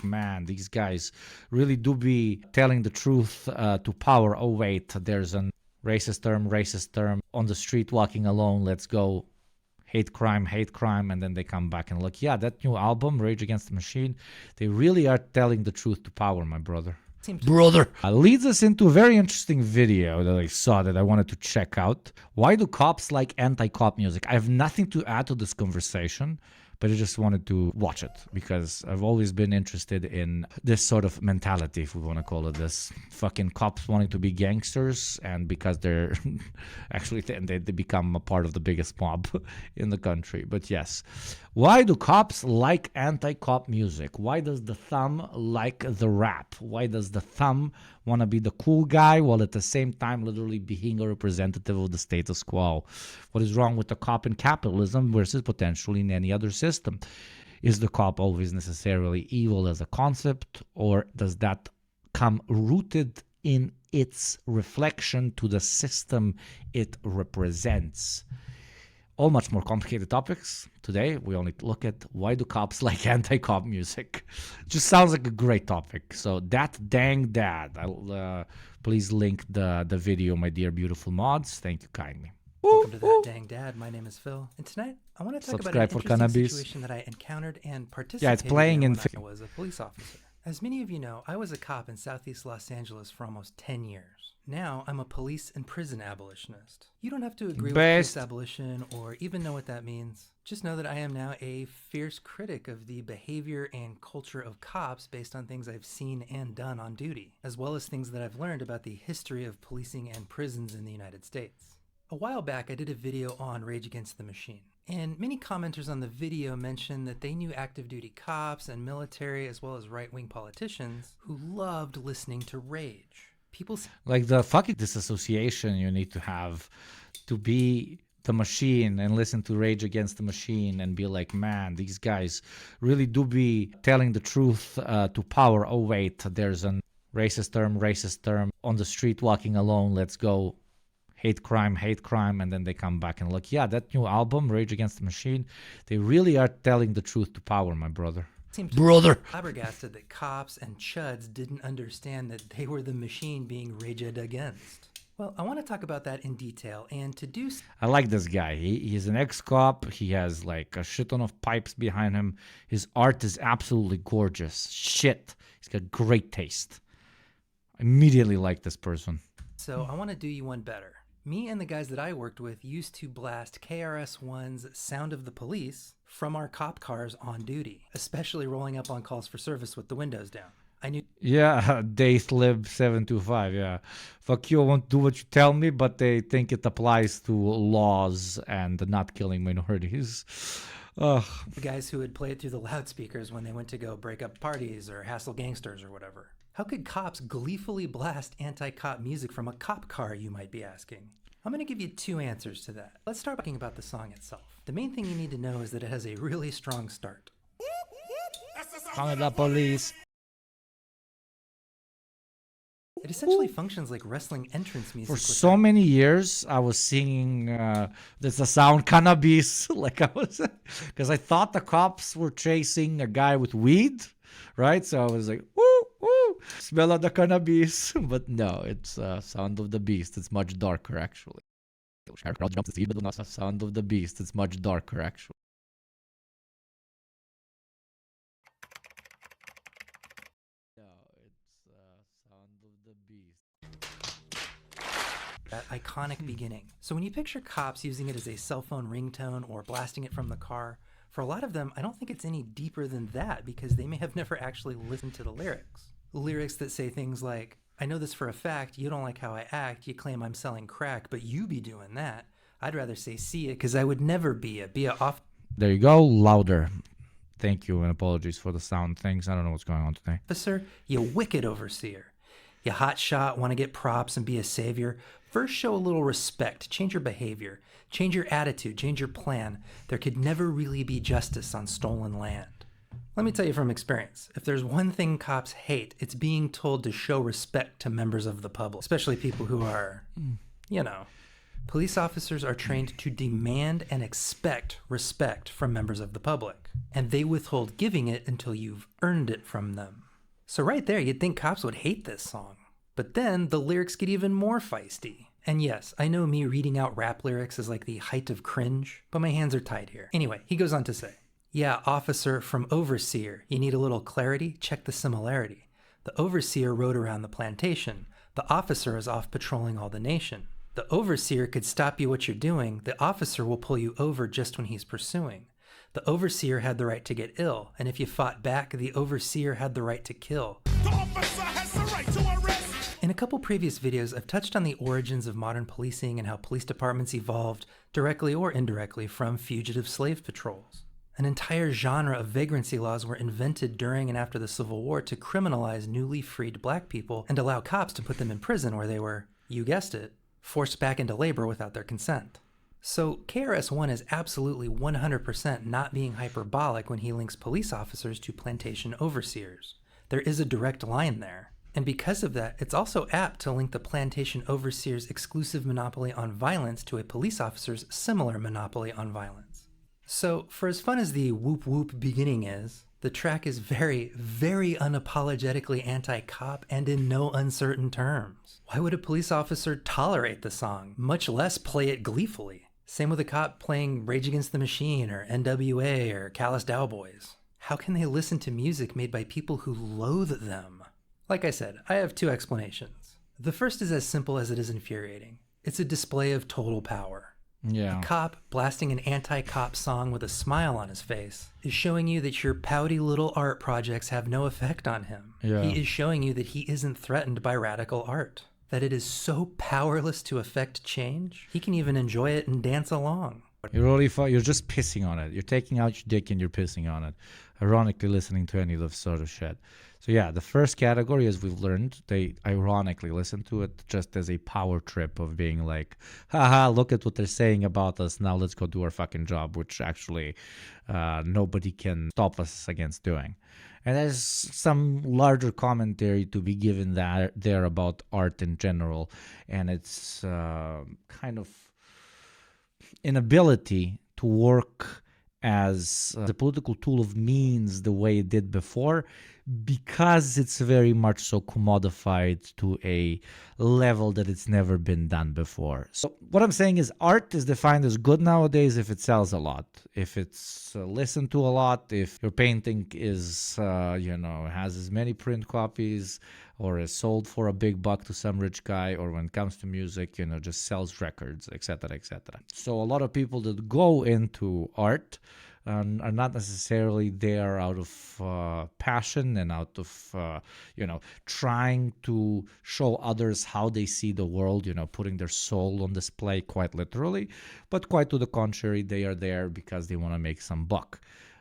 Man, these guys really do be telling the truth to power. Oh, wait, there's a racist term on the street walking alone. Let's go. Hate crime. And then they come back and look, yeah, that new album, Rage Against the Machine, they really are telling the truth to power, my brother. Leads us into a very interesting video that I saw that I wanted to check out. Why do cops like anti-cop music? I have nothing to add to this conversation, but I just wanted to watch it because I've always been interested in this sort of mentality, if we want to call it this. Fucking cops wanting to be gangsters, and because they're actually they become a part of the biggest mob in the country. But yes, why do cops like anti-cop music? Why does the thumb like the rap? Why does the thumb want to be the cool guy while at the same time literally being a representative of the status quo? What is wrong with the cop in capitalism versus potentially in any other system? Is the cop always necessarily evil as a concept, or does that come rooted in its reflection to the system it represents? All much more complicated topics. Today, we only look at why do cops like anti-cop music. Just sounds like a great topic. So that dang dad. I'll please link the video, my dear beautiful mods. Thank you kindly. Welcome to That Dang Dad. My name is Phil, and tonight I want to talk about an interesting situation that I encountered and participated in when I was a police officer. As many of you know, I was a cop in Southeast Los Angeles for almost 10 years. Now I'm a police and prison abolitionist. You don't have to agree with police abolition or even know what that means. Just know that I am now a fierce critic of the behavior and culture of cops based on things I've seen and done on duty, as well as things that I've learned about the history of policing and prisons in the United States. A while back, I did a video on Rage Against the Machine, and many commenters on the video mentioned that they knew active duty cops and military as well as right-wing politicians who loved listening to Rage. People like the fucking disassociation you need to have to be the machine and listen to Rage Against the Machine and be like, man, these guys really do be telling the truth to power. Oh, wait, there's a racist term on the street walking alone. Let's go. Hate crime, and then they come back and look, yeah, that new album, Rage Against the Machine, they really are telling the truth to power, my brother. Flabbergasted that cops and chuds didn't understand that they were the machine being raged against. Well, I want to talk about that in detail, and to do so, I like this guy. He's an ex-cop. He has like a shit ton of pipes behind him. His art is absolutely gorgeous. Shit. He's got great taste. I immediately like this person. So I want to do you one better. Me and the guys that I worked with used to blast KRS-One's Sound of the Police from our cop cars on duty, especially rolling up on calls for service with the windows down. I knew. Yeah, Dathlib 725. Yeah, fuck you. I won't do what you tell me, but they think it applies to laws and not killing minorities. The guys who would play it through the loudspeakers when they went to go break up parties or hassle gangsters or whatever. How could cops gleefully blast anti-cop music from a cop car, you might be asking? I'm going to give you two answers to that. Let's start talking about the song itself. The main thing you need to know is that it has a really strong start. Sound of the police. It essentially functions like wrestling entrance music. For so many years, I was singing there's a sound cannabis, like I was, because I thought the cops were chasing a guy with weed, right? So I was like, woo, woo, smell of the cannabis. But no, it's Sound of the Beast. It's much darker, actually. Sound of the Beast. It's much darker, actually. That iconic beginning. So when you picture cops using it as a cell phone ringtone or blasting it from the car, for a lot of them, I don't think it's any deeper than that because they may have never actually listened to the lyrics. Lyrics that say things like, I know this for a fact, you don't like how I act, you claim I'm selling crack, but you be doing that. I'd rather say see ya because I would never be a off. There you go, louder. Thank you and apologies for the sound things. I don't know what's going on today. Officer, you wicked overseer. You hotshot, want to get props and be a savior. First, show a little respect, change your behavior, change your attitude, change your plan. There could never really be justice on stolen land. Let me tell you from experience, if there's one thing cops hate, it's being told to show respect to members of the public, especially people who are, you know. Police officers are trained to demand and expect respect from members of the public, and they withhold giving it until you've earned it from them. So right there, you'd think cops would hate this song. But then the lyrics get even more feisty. And yes, I know me reading out rap lyrics is like the height of cringe, but my hands are tied here. Anyway, he goes on to say, yeah, officer from overseer, you need a little clarity? Check the similarity. The overseer rode around the plantation. The officer is off patrolling all the nation. The overseer could stop you what you're doing. The officer will pull you over just when he's pursuing. The overseer had the right to get ill, and if you fought back, the overseer had the right to kill. The officer has the right to arrest. In a couple previous videos, I've touched on the origins of modern policing and how police departments evolved, directly or indirectly, from fugitive slave patrols. An entire genre of vagrancy laws were invented during and after the Civil War to criminalize newly freed black people and allow cops to put them in prison where they were, you guessed it, forced back into labor without their consent. So KRS-One is absolutely 100% not being hyperbolic when he links police officers to plantation overseers. There is a direct line there. And because of that, it's also apt to link the plantation overseer's exclusive monopoly on violence to a police officer's similar monopoly on violence. So for as fun as the whoop whoop beginning is, the track is very, very unapologetically anti-cop and in no uncertain terms. Why would a police officer tolerate the song, much less play it gleefully? Same with a cop playing Rage Against the Machine or NWA or Callous Cowboys. How can they listen to music made by people who loathe them? Like I said, I have two explanations. The first is as simple as it is infuriating. It's a display of total power. Yeah. A cop blasting an anti-cop song with a smile on his face is showing you that your pouty little art projects have no effect on him. Yeah. He is showing you that he isn't threatened by radical art. That it is so powerless to affect change, he can even enjoy it and dance along. You're just pissing on it. You're taking out your dick and you're pissing on it. Ironically listening to any of this sort of shit. So yeah, the first category, as we've learned, they ironically listen to it just as a power trip of being like, haha, look at what they're saying about us. Now let's go do our fucking job, which actually nobody can stop us against doing. And there's some larger commentary to be given there about art in general. And it's kind of inability to work as the political tool of means the way it did before, because it's very much so commodified to a level that it's never been done before. So what I'm saying is art is defined as good nowadays if it sells a lot, if it's listened to a lot, if your painting is, has as many print copies or is sold for a big buck to some rich guy, or when it comes to music, just sells records, etc., etc. So a lot of people that go into art are not necessarily there out of passion and out of, trying to show others how they see the world, putting their soul on display quite literally, but quite to the contrary, they are there because they want to make some buck.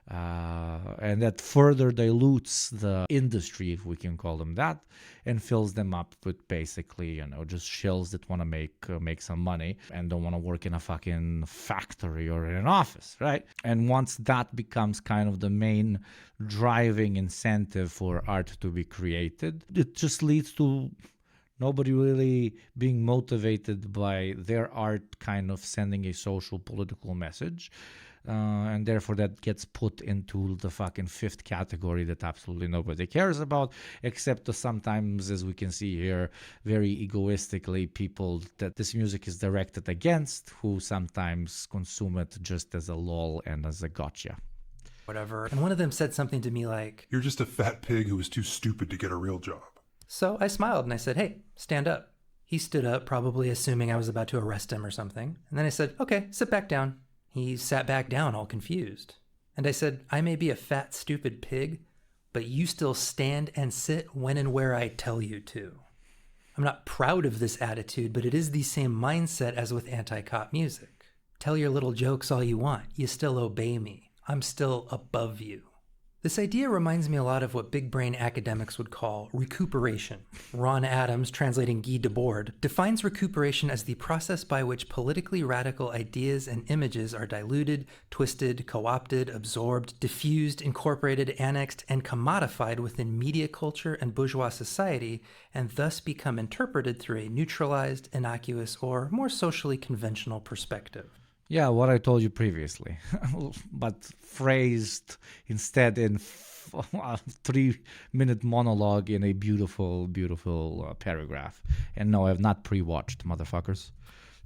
And that further dilutes the industry, if we can call them that, and fills them up with basically, just shills that want to make some money and don't want to work in a fucking factory or in an office, right? And once that becomes kind of the main driving incentive for art to be created, it just leads to nobody really being motivated by their art kind of sending a social political message. And therefore that gets put into the fucking fifth category that absolutely nobody cares about, except to sometimes, as we can see here, very egoistically people that this music is directed against, who sometimes consume it just as a lol and as a gotcha. Whatever. And one of them said something to me like, "You're just a fat pig who was too stupid to get a real job." So I smiled and I said, "Hey, stand up." He stood up, probably assuming I was about to arrest him or something. And then I said, "Okay, sit back down." He sat back down, all confused. And I said, "I may be a fat, stupid pig, but you still stand and sit when and where I tell you to." I'm not proud of this attitude, but it is the same mindset as with anti-cop music. Tell your little jokes all you want. You still obey me. I'm still above you. This idea reminds me a lot of what big brain academics would call recuperation. Ron Adams, translating Guy Debord, defines recuperation as the process by which politically radical ideas and images are diluted, twisted, co-opted, absorbed, diffused, incorporated, annexed, and commodified within media culture and bourgeois society, and thus become interpreted through a neutralized, innocuous, or more socially conventional perspective. Yeah, what I told you previously, but phrased instead in a 3-minute monologue in a beautiful, beautiful paragraph. And no, I have not pre-watched, motherfuckers.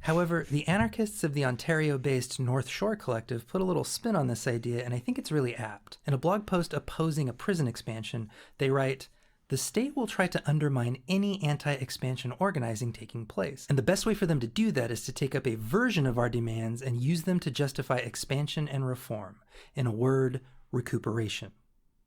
However, the anarchists of the Ontario-based North Shore Collective put a little spin on this idea, and I think it's really apt. In a blog post opposing a prison expansion, they write, "The state will try to undermine any anti-expansion organizing taking place. And the best way for them to do that is to take up a version of our demands and use them to justify expansion and reform. In a word, recuperation."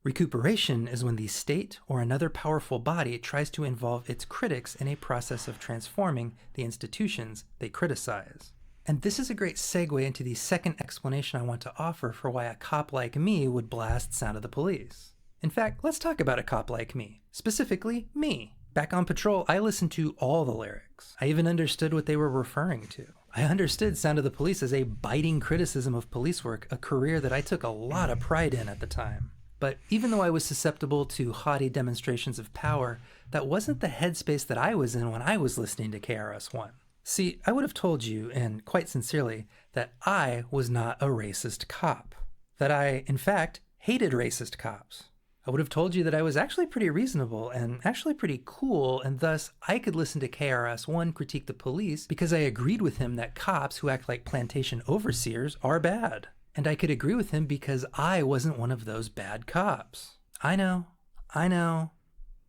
Recuperation is when the state or another powerful body tries to involve its critics in a process of transforming the institutions they criticize. And this is a great segue into the second explanation I want to offer for why a cop like me would blast Sound of the Police. In fact, let's talk about a cop like me. Specifically, me. Back on patrol, I listened to all the lyrics. I even understood what they were referring to. I understood Sound of the Police as a biting criticism of police work, a career that I took a lot of pride in at the time. But even though I was susceptible to haughty demonstrations of power, that wasn't the headspace that I was in when I was listening to KRS-One. See, I would have told you, and quite sincerely, that I was not a racist cop. That I, in fact, hated racist cops. I would have told you that I was actually pretty reasonable and actually pretty cool, and thus I could listen to KRS-One critique the police because I agreed with him that cops who act like plantation overseers are bad. And I could agree with him because I wasn't one of those bad cops. I know.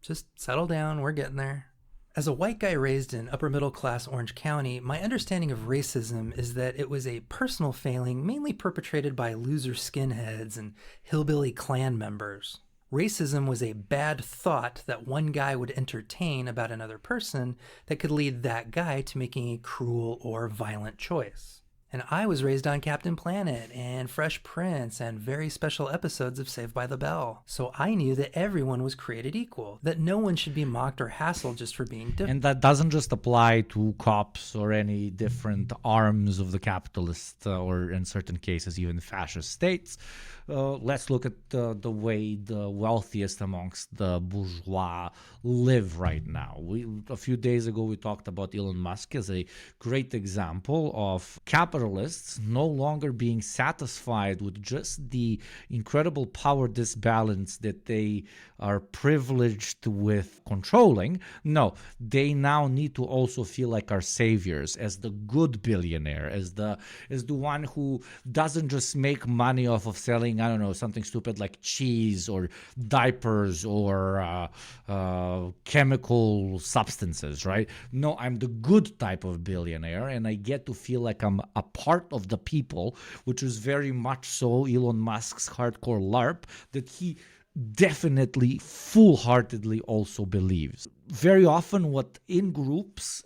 Just settle down, we're getting there. As a white guy raised in upper middle class Orange County, my understanding of racism is that it was a personal failing mainly perpetrated by loser skinheads and hillbilly Klan members. Racism was a bad thought that one guy would entertain about another person that could lead that guy to making a cruel or violent choice. And I was raised on Captain Planet and Fresh Prince and very special episodes of Saved by the Bell. So I knew that everyone was created equal, that no one should be mocked or hassled just for being different. And that doesn't just apply to cops or any different arms of the capitalist or in certain cases even fascist states. Let's look at the way the wealthiest amongst the bourgeois live right now. A few days ago, we talked about Elon Musk as a great example of capitalists no longer being satisfied with just the incredible power disbalance that they are privileged with controlling. No, they now need to also feel like our saviors, as the good billionaire, as the one who doesn't just make money off of selling, I don't know, something stupid like cheese or diapers or chemical substances, right? No, I'm the good type of billionaire, and I get to feel like I'm a part of the people, which is very much so Elon Musk's hardcore LARP that he definitely full-heartedly also believes. Very often what in groups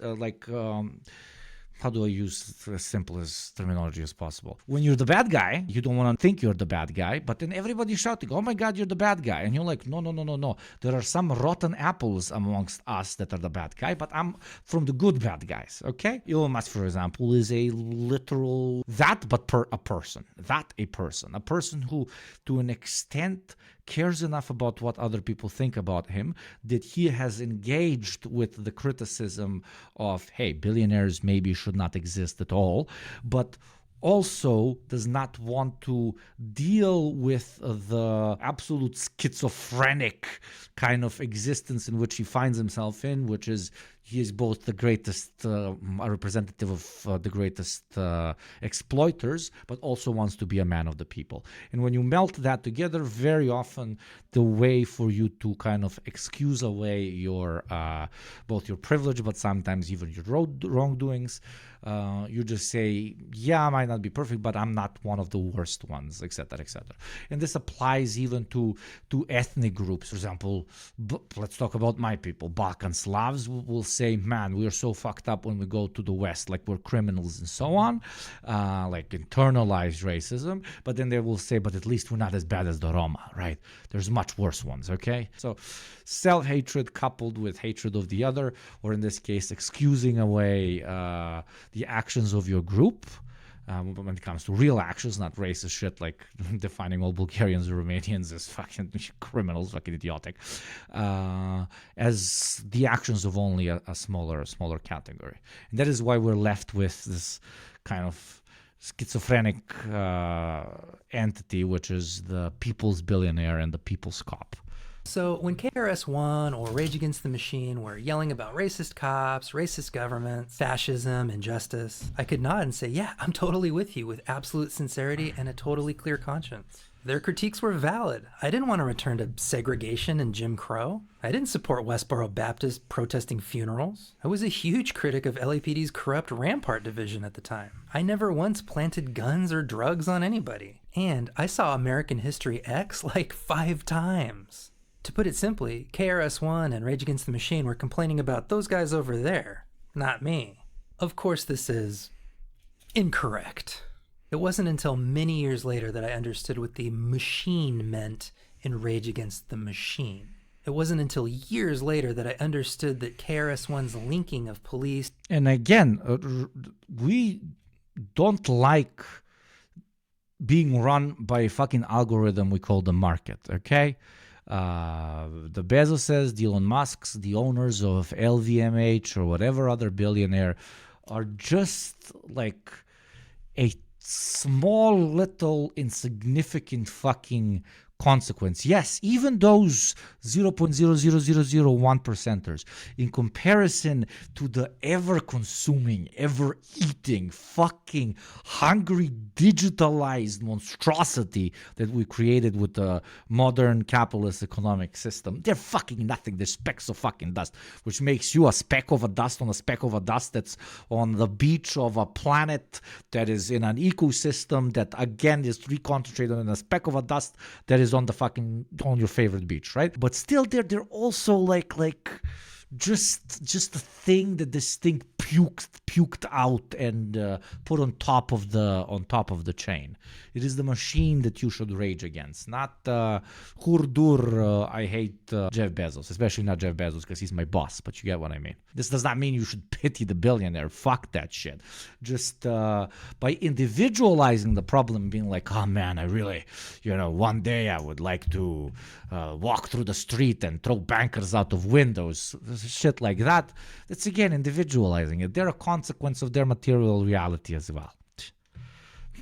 how do I use the simplest terminology as possible? When you're the bad guy, you don't want to think you're the bad guy, but then everybody's shouting, "Oh my God, you're the bad guy." And you're like, no. There are some rotten apples amongst us that are the bad guy, but I'm from the good bad guys, okay? Elon Musk, for example, is a literal a person who, to an extent, cares enough about what other people think about him that he has engaged with the criticism of, hey, billionaires maybe should not exist at all, but also does not want to deal with the absolute schizophrenic kind of existence in which he finds himself in, which is he is both the greatest representative of the greatest exploiters, but also wants to be a man of the people. And when you melt that together, very often the way for you to kind of excuse away your both your privilege, but sometimes even your wrongdoings, you just say, yeah, not be perfect, but I'm not one of the worst ones, etc., etc. And this applies even to ethnic groups. For example, let's talk about my people. Balkan Slavs will say, man, we're so fucked up when we go to the West, like we're criminals and so on, like internalized racism. But then they will say, but at least we're not as bad as the Roma, right? There's much worse ones, okay? So self-hatred coupled with hatred of the other, or in this case, excusing away the actions of your group, when it comes to real actions, not racist shit like defining all Bulgarians or Romanians as fucking criminals, fucking idiotic, as the actions of only a smaller category. And that is why we're left with this kind of schizophrenic entity, which is the people's billionaire and the people's cop. So when KRS-One or Rage Against the Machine were yelling about racist cops, racist governments, fascism, injustice, I could nod and say, yeah, I'm totally with you with absolute sincerity and a totally clear conscience. Their critiques were valid. I didn't want to return to segregation and Jim Crow. I didn't support Westboro Baptist protesting funerals. I was a huge critic of LAPD's corrupt Rampart division at the time. I never once planted guns or drugs on anybody. And I saw American History X like 5 times. To put it simply, KRS-One and Rage Against the Machine were complaining about those guys over there, not me. Of course, this is incorrect. It wasn't until many years later that I understood what the machine meant in Rage Against the Machine. It wasn't until years later that I understood that KRS-One's linking of police... And again, we don't like being run by a fucking algorithm we call the market, okay? The Bezoses, the Elon Musks, the owners of LVMH or whatever other billionaire are just like a small little insignificant fucking consequence. Yes, even those 0.00001 percenters in comparison to the ever-consuming, ever-eating, fucking hungry, digitalized monstrosity that we created with the modern capitalist economic system, they're fucking nothing. They're specks of fucking dust, which makes you a speck of a dust on a speck of a dust that's on the beach of a planet that is in an ecosystem that, again, is reconcentrated on a speck of a dust that is on your favorite beach, right? But still, they're also like just a thing that this thing puked out and put on top of the chain. It is the machine that you should rage against, not Hurdur. I hate Jeff Bezos, especially not Jeff Bezos because he's my boss. But you get what I mean. This does not mean you should pity the billionaire. Fuck that shit. Just by individualizing the problem, being like, oh man, I really, one day I would like to walk through the street and throw bankers out of windows, shit like that. That's again individualizing it. They're a consequence of their material reality as well.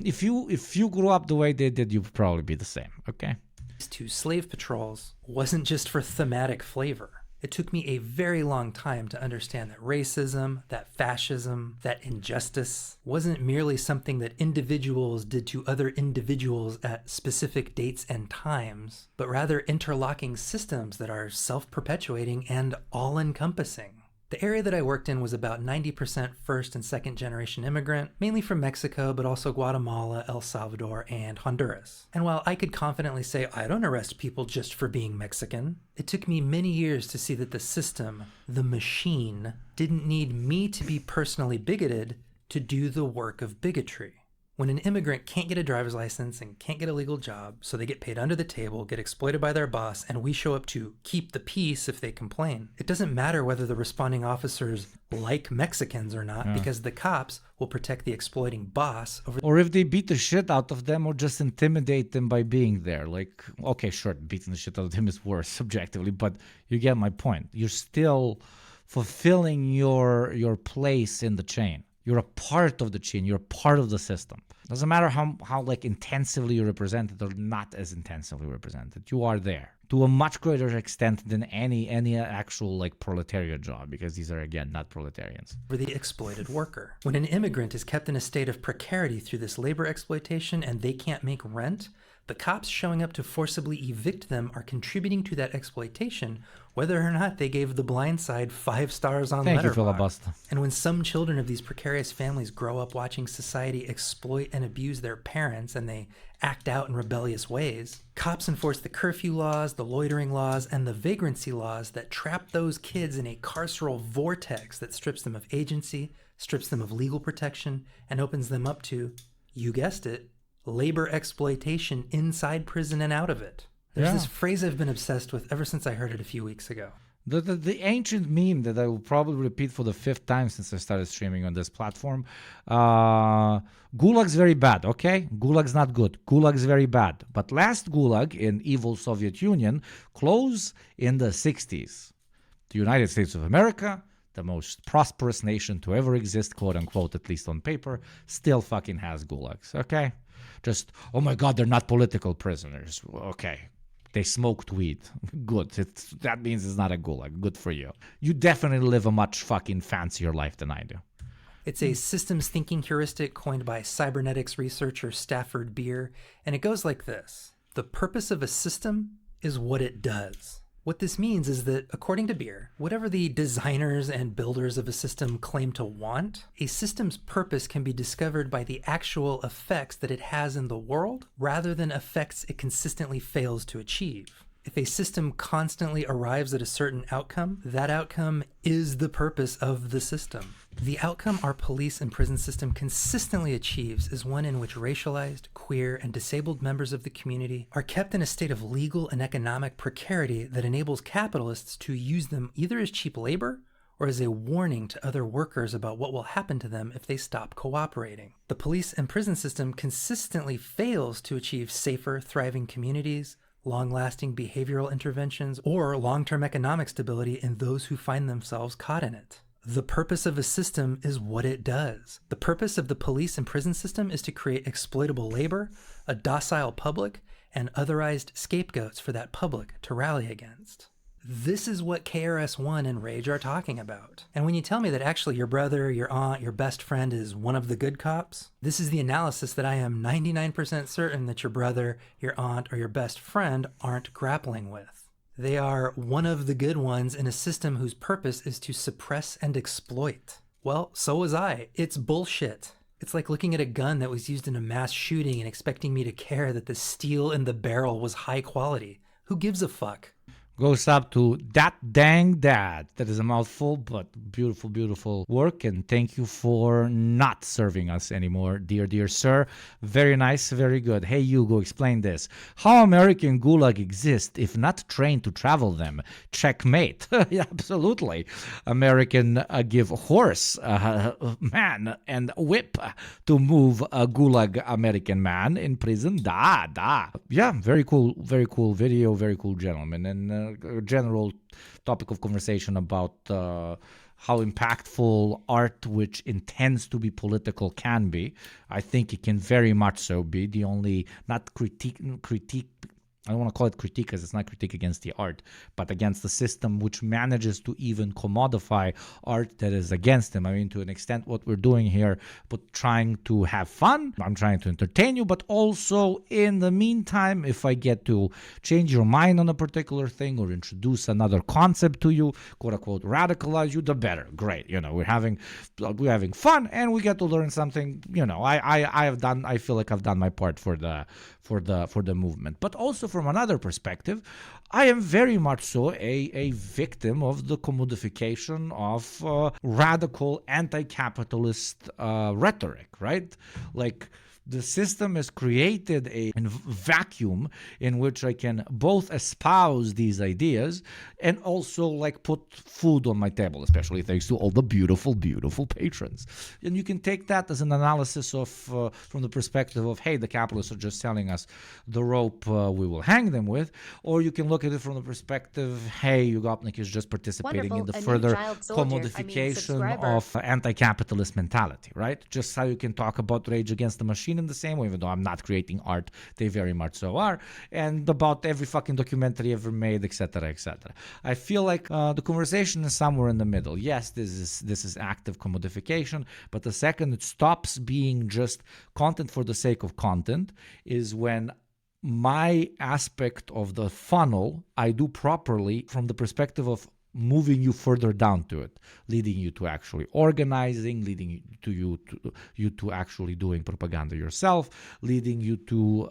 If you grew up the way they did, you'd probably be the same, okay? To slave patrols wasn't just for thematic flavor. It took me a very long time to understand that racism, that fascism, that injustice wasn't merely something that individuals did to other individuals at specific dates and times, but rather interlocking systems that are self-perpetuating and all-encompassing. The area that I worked in was about 90% first and second generation immigrant, mainly from Mexico, but also Guatemala, El Salvador, and Honduras. And while I could confidently say I don't arrest people just for being Mexican, it took me many years to see that the system, the machine, didn't need me to be personally bigoted to do the work of bigotry. When an immigrant can't get a driver's license and can't get a legal job, so they get paid under the table, get exploited by their boss, and we show up to keep the peace if they complain, it doesn't matter whether the responding officers like Mexicans or not, because the cops will protect the exploiting boss over... Or if they beat the shit out of them or just intimidate them by being there. Like, okay, sure, beating the shit out of them is worse subjectively, but you get my point. You're still fulfilling your place in the chain. You're a part of the chain. You're a part of the system. Doesn't matter how like intensively you're represented or not as intensively represented. You are there to a much greater extent than any actual like proletariat job, because these are again not proletarians. For the exploited worker. When an immigrant is kept in a state of precarity through this labor exploitation and they can't make rent, The cops showing up to forcibly evict them are contributing to that exploitation, whether or not they gave The Blind Side 5 stars on Thank you, Letterboxd. Filibuster. And when some children of these precarious families grow up watching society exploit and abuse their parents and they act out in rebellious ways, cops enforce the curfew laws, the loitering laws, and the vagrancy laws that trap those kids in a carceral vortex that strips them of agency, strips them of legal protection, and opens them up to, you guessed it, labor exploitation inside prison and out of it. There's this phrase I've been obsessed with ever since I heard it a few weeks ago. The ancient meme that I will probably repeat for the 5th time since I started streaming on this platform. Gulag's very bad, okay? Gulag's not good. Gulag's very bad. But last Gulag in evil Soviet Union closed in the 60s. The United States of America, the most prosperous nation to ever exist, quote unquote, at least on paper, still fucking has Gulags, okay? Just, oh my God, they're not political prisoners. Okay. They smoked weed. Good. That means it's not a gulag. Good for you. You definitely live a much fucking fancier life than I do. It's a systems thinking heuristic coined by cybernetics researcher Stafford Beer, and it goes like this. The purpose of a system is what it does. What this means is that, according to Beer, whatever the designers and builders of a system claim to want, a system's purpose can be discovered by the actual effects that it has in the world, rather than effects it consistently fails to achieve. If a system constantly arrives at a certain outcome, that outcome is the purpose of the system. The outcome our police and prison system consistently achieves is one in which racialized, queer, and disabled members of the community are kept in a state of legal and economic precarity that enables capitalists to use them either as cheap labor or as a warning to other workers about what will happen to them if they stop cooperating. The police and prison system consistently fails to achieve safer, thriving communities, long-lasting behavioral interventions, or long-term economic stability in those who find themselves caught in it. The purpose of a system is what it does. The purpose of the police and prison system is to create exploitable labor, a docile public, and otherized scapegoats for that public to rally against. This is what KRS-One and Rage are talking about. And when you tell me that actually your brother, your aunt, your best friend is one of the good cops, this is the analysis that I am 99% certain that your brother, your aunt, or your best friend aren't grappling with. They are one of the good ones in a system whose purpose is to suppress and exploit. Well, so was I. It's bullshit. It's like looking at a gun that was used in a mass shooting and expecting me to care that the steel in the barrel was high quality. Who gives a fuck? Goes up to that dang dad. That is a mouthful, but beautiful, beautiful work. And thank you for not serving us anymore, dear sir. Very nice, very good. Hey, Hugo, explain this. How American Gulag exist if not trained to travel them? Checkmate. Yeah, absolutely. American give horse, man, and whip to move a Gulag American man in prison. Da. Yeah, very cool video, very cool gentleman. And a general topic of conversation about how impactful art which intends to be political can be. I think it can very much so be. The only, not critique, I don't want to call it critique because it's not critique against the art, but against the system which manages to even commodify art that is against them. I mean, to an extent, what we're doing here, but trying to have fun. I'm trying to entertain you, but also in the meantime, if I get to change your mind on a particular thing or introduce another concept to you, quote unquote, radicalize you, the better. Great. You know, we're having fun and we get to learn something. You know, I feel like I've done my part for the movement, but also from another perspective, I am very much so a victim of the commodification of radical anti-capitalist rhetoric, right? Like, the system has created a vacuum in which I can both espouse these ideas and also like put food on my table, especially thanks to all the beautiful, beautiful patrons. And you can take that as an analysis of from the perspective of, hey, the capitalists are just selling us the rope we will hang them with, or you can look at it from the perspective, hey, Yugopnik is just participating in the further commodification of anti-capitalist mentality, right? Just how you can talk about Rage Against the Machine in the same way, even though I'm not creating art, they very much so are, and about every fucking documentary ever made, etc., etc. I feel like the conversation is somewhere in the middle. Yes, this is active commodification, but the second it stops being just content for the sake of content is when my aspect of the funnel, I do properly from the perspective of moving you further down to it, leading you to actually organizing, leading you to actually doing propaganda yourself, leading you to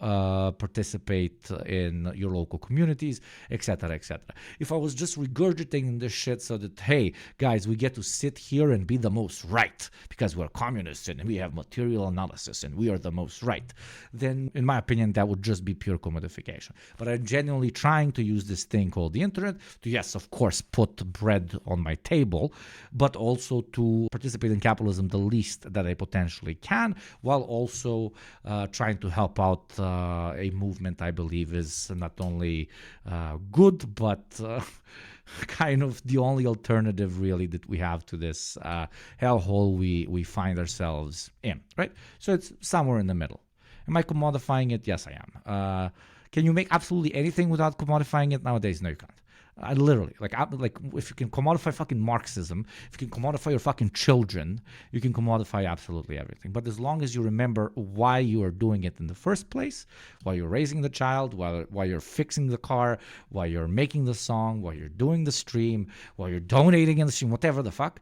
participate in your local communities, etc., etc. If I was just regurgitating this shit so that, hey, guys, we get to sit here and be the most right because we're communists and we have material analysis and we are the most right, then in my opinion, that would just be pure commodification. But I'm genuinely trying to use this thing called the internet to, yes, of course, put bread on my table, but also to participate in capitalism the least that I potentially can, while also trying to help out a movement I believe is not only good, but kind of the only alternative really that we have to this hellhole we find ourselves in, right? So it's somewhere in the middle. Am I commodifying it? Yes, I am. Can you make absolutely anything without commodifying it nowadays? No, you can't. Literally, like if you can commodify fucking Marxism, if you can commodify your fucking children, you can commodify absolutely everything. But as long as you remember why you are doing it in the first place, while you're raising the child, while you're fixing the car, while you're making the song, while you're doing the stream, while you're donating in the stream, whatever the fuck.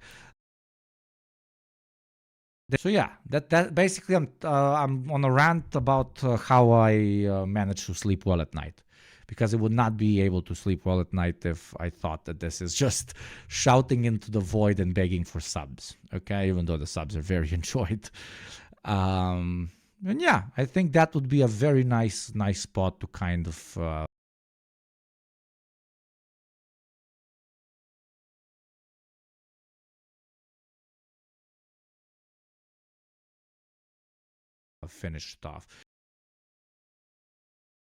So yeah, that basically I'm on a rant about how I manage to sleep well at night. Because I would not be able to sleep well at night if I thought that this is just shouting into the void and begging for subs, okay? Even though the subs are very enjoyed. And yeah, I think that would be a very nice spot to kind of finish it off.